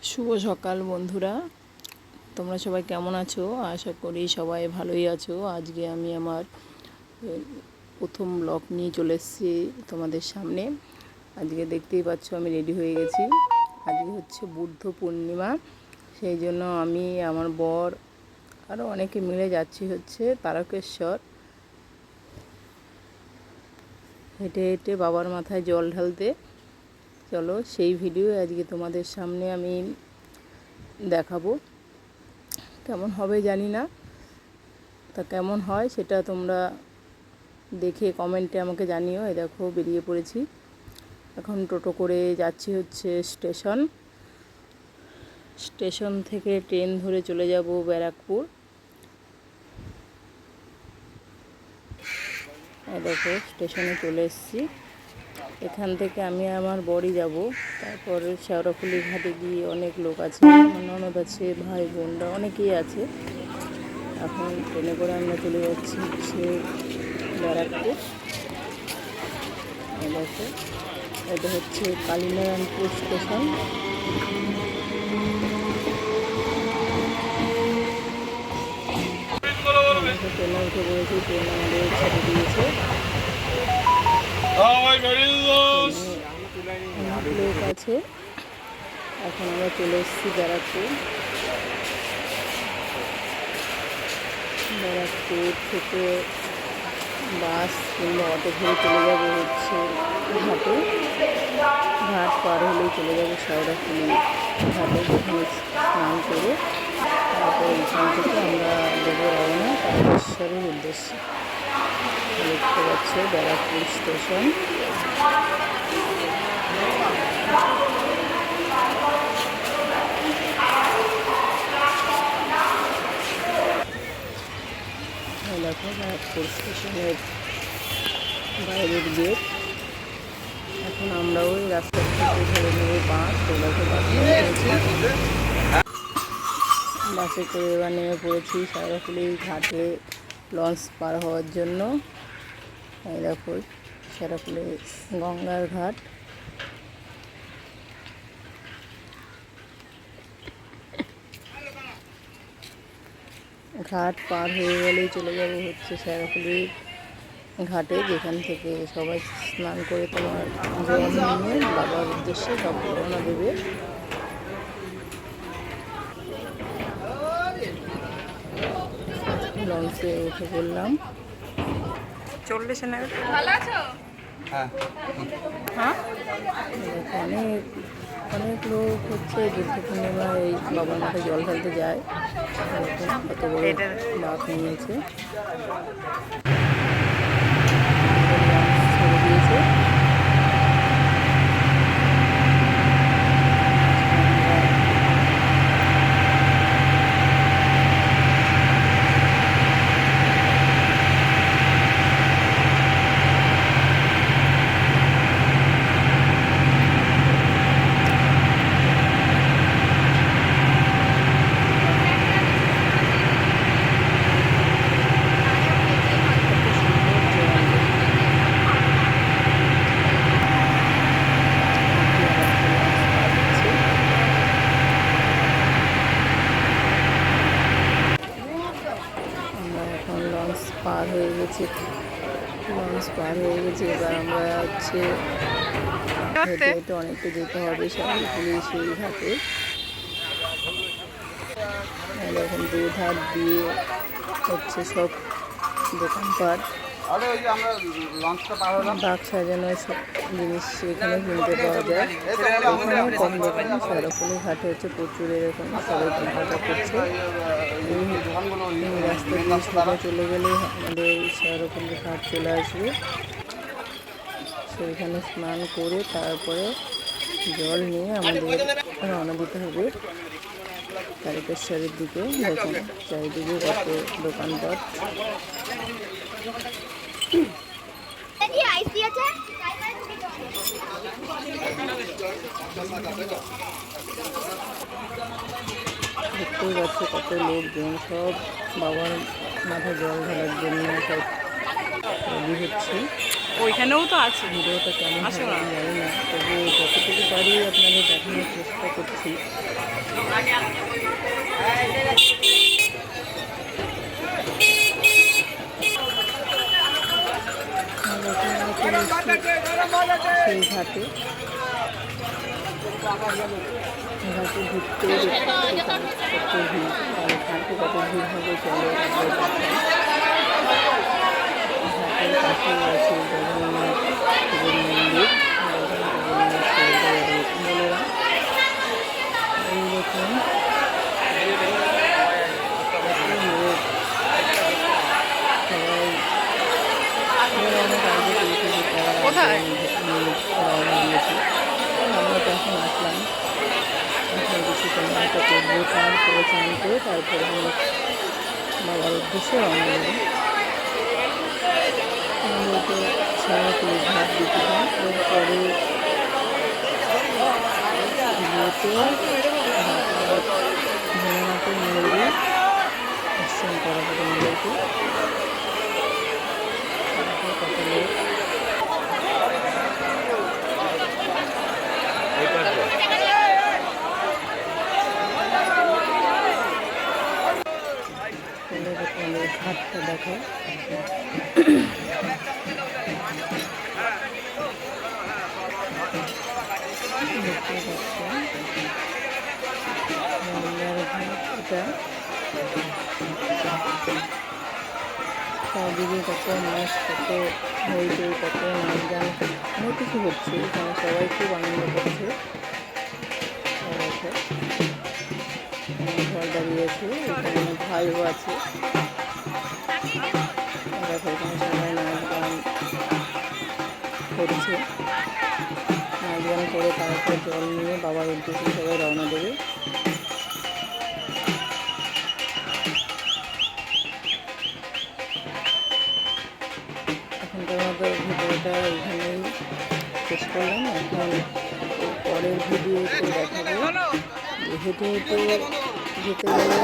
শুভ সকাল বন্ধুরা, তোমরা সবাই কেমন আছো? আশা করি সবাই ভালোই আছো। আজকে আমি আমার প্রথম ব্লগ নিয়ে চলে এসেছি তোমাদের সামনে। আজকে দেখতেই পাচ্ছ আমি রেডি হয়ে গেছি। আজকে হচ্ছে বুদ্ধ পূর্ণিমা, সেই জন্য আমি আমার বর আরও অনেকে মিলে যাচ্ছি হচ্ছে তারকেশ্বর। হেঁটে হেঁটে বাবার মাথায় জল ঢালতে। চলো সেই ভিডিও আজকে তোমাদের সামনে আমি দেখাবো। কেমন হবে জানি না, তা কেমন হয় সেটা তোমরা দেখে কমেন্টে আমাকে জানিও। এই দেখো বেরিয়ে পড়েছি, এখন টোটো করে যাচ্ছি হচ্ছে স্টেশন থেকে ট্রেন ধরে চলে যাব ব্যারাকপুর। এই দেখো স্টেশনে চলে এসেছি। এখান থেকে আমি আমার বরই যাব, তারপর শেওড়াফুলি ঘাটে গিয়ে অনেক লোক আছে, ননদ আছে, ভাই বোনরা অনেকেই আছে। এখন ট্রেনে করে আমরা চলে যাচ্ছি হচ্ছে ব্যারাকপুর। দেখো এটা হচ্ছে কালীনারায়ণপুর স্টেশন। ট্রেনে উঠে পড়েছি, ট্রেন আমাদের ছেড়ে দিয়েছে। অনেক লোক আছে। এখন আমরা চলে এসেছি ব্যারাকপুর থেকে বাস কিংবা অটো ধরে চলে যাবো হচ্ছে ঘাটে। ঘাট পার হলেই চলে যাবো শেওড়াফুলি ঘাটে, যেখানে স্নান করে তারপর এখান থেকে আমরা দেবো রওনা তারকেশ্বরের উদ্দেশ্যে। দেখতে পাচ্ছ ব্যারাকপুর স্টেশন। দেখো ব্যারাকপুর স্টেশনের বাইরের গেট। এখন আমরা ওই রাস্তা থেকে ধরে নেব বাস। দেখো বাসে করে এবার নেমে পড়েছি শেওড়াফুলি ঘাটে লঞ্চ পার হওয়ার জন্য। এই দেখো শেওড়াফুলি গঙ্গার ঘাট। ঘাট পার হয়ে গেলেই চলে যাব হচ্ছে শেওড়াফুলি ঘাটে, যেখান থেকে সবাই স্নান করে তোমার জল নিয়ে বাবার উদ্দেশ্যে সব রওনা দেবে। লঞ্চে উঠে পড়লাম। চল্লিশে নেবে অনেক অনেক লোক হচ্ছে বুদ্ধ পূর্ণিমা এই বাবার মাথায় জল ঢালতে যায়। কত বড় বাপ নিয়েছে, ছেড়ে দিয়েছে। লঞ্চ পার হয়ে গেছে, এবার আমরা হচ্ছে হেঁটে হেঁটে অনেকটা যেতে হবে শেওড়াফুলি সেই ঘাটে। এখন দুধার দিয়ে হচ্ছে সব দোকানপাট, বাঘ সাজানো সব জিনিস এখানে কিনতে পাওয়া যায়। এখানেও কম দোকান। শেওড়াফুলি ঘাটে হচ্ছে প্রচুর এরকম সবাই কেনাকাটা করছে। এই রাস্তা দিয়ে সোজা চলে গেলে আমাদের শেওড়াফুলি ঘাট চলে আসবে। সেইখানে স্নান করে তারপরে জল নিয়ে আমাদের রওনা দিতে হবে তারকেশ্বরের দিকে। দেখুন চারিদিকে কত দোকানপাট। দেখতেই পাচ্ছি কত লোকজন, সব বাবার মাথায় জল ঢালার জন্য সব রেডি হচ্ছে। ওইখানেও তো আছে। ভিডিওটা কেমন আসো হবে না। আমি জানি না, তবু যতটুকু পারি আপনাদের দেখানোর চেষ্টা করছি। আমরা এখন চলে এসেছি সেই ঘাটে। ঘাটে ঘুরতে দেখতে কত ভিড়, আর ঘাটে কত ভিড় হবে চলো একবার দেখাই। ঘাটের পাশেই আছে জগন্নাথ শিবের মন্দির, জগন্নাথ শিবের বলেরা। এই দেখুন কত লোক, সবাই অনেক আগে পেয়েছে যে তারা কোথায়? রওনা দিয়েছে। আমরা তো এখন আসলাম, এখন কিছু কেনাকাটা করবো, তারপরে চান করে তারপরে আমরা বাবার উদ্দেশ্যে রওনা দেবো। আমাদেরকে ছায়াপুর ঘাট দিতে হয়, এরপরে ভোলানাথের মন্দির দর্শন করা হবে আমাদেরকে। কত লোক আমাদের ঘাটটা দেখো। দেখতে পাচ্ছেন গঙ্গার ঘাট এটা। চারদিকে কত মাছ, কত হইচই, কত নাচ গান, অনেক কিছু হচ্ছে এখানে, সবাই খুব আনন্দ করছে। ঘর দাঁড়িয়েছে, এখানে আমার ভাইও আছে। দেখো এখানে সবাই নাচ গান করছে, নাচ গান করে তারপর জল নিয়ে বাবার উদ্দেশ্যে সবাই রওনা দেবে। এখনকার মতো ভিডিওটা এখানেই শেষ করলাম। এখন পরের ভিডিওতে দেখাবো যে হেঁটে হেঁটে যেতে গেলে